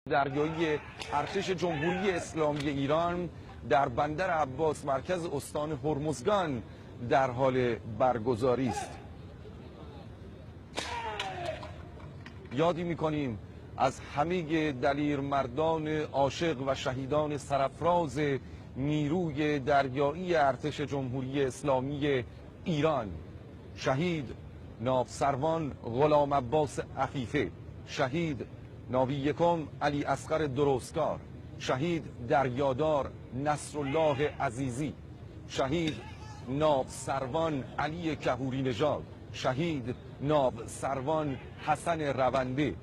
دریایی ارتش جمهوری اسلامی ایران در بندر عباس مرکز استان هرمزگان در حال برگزاری است. یادی می‌کنیم از همه دلیرمردان عاشق و شهیدان سرافراز نیروی دریایی ارتش جمهوری اسلامی ایران، شهید ناو سروان غلام عباس عفیفه، شهید ناوی یکم علی اصغر درستکار، شهید دریادار نصرالله عزیزی، شهید ناو سروان علی کهوری نژاد، شهید ناو سروان حسن رونده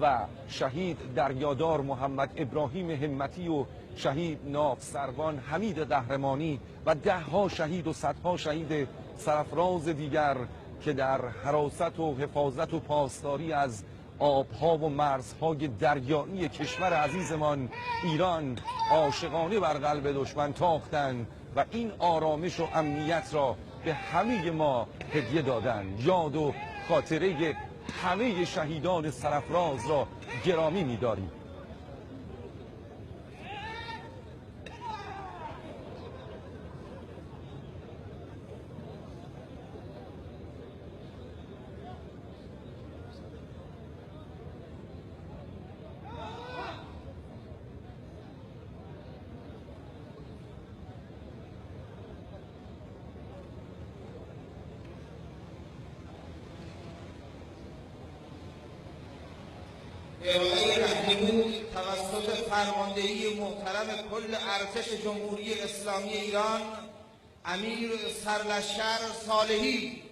و شهید دریادار محمد ابراهیم همتی و شهید ناو سروان حمید قهرمانی و دهها شهید و صدها شهید سرافراز دیگر که در حراست و حفاظت و پاسداری از آبها و مرزهای دریایی کشور عزیزمان ایران عاشقانه بر قلب دشمن تاختند و این آرامش و امنیت را به همه ما هدیه دادند. یاد و خاطره همه شهیدان سرافراز را گرامی می‌داریم. ارائه رهنمود توسط فرماندهی محترم کل ارتش جمهوری اسلامی ایران امیر سرلشکر صالحی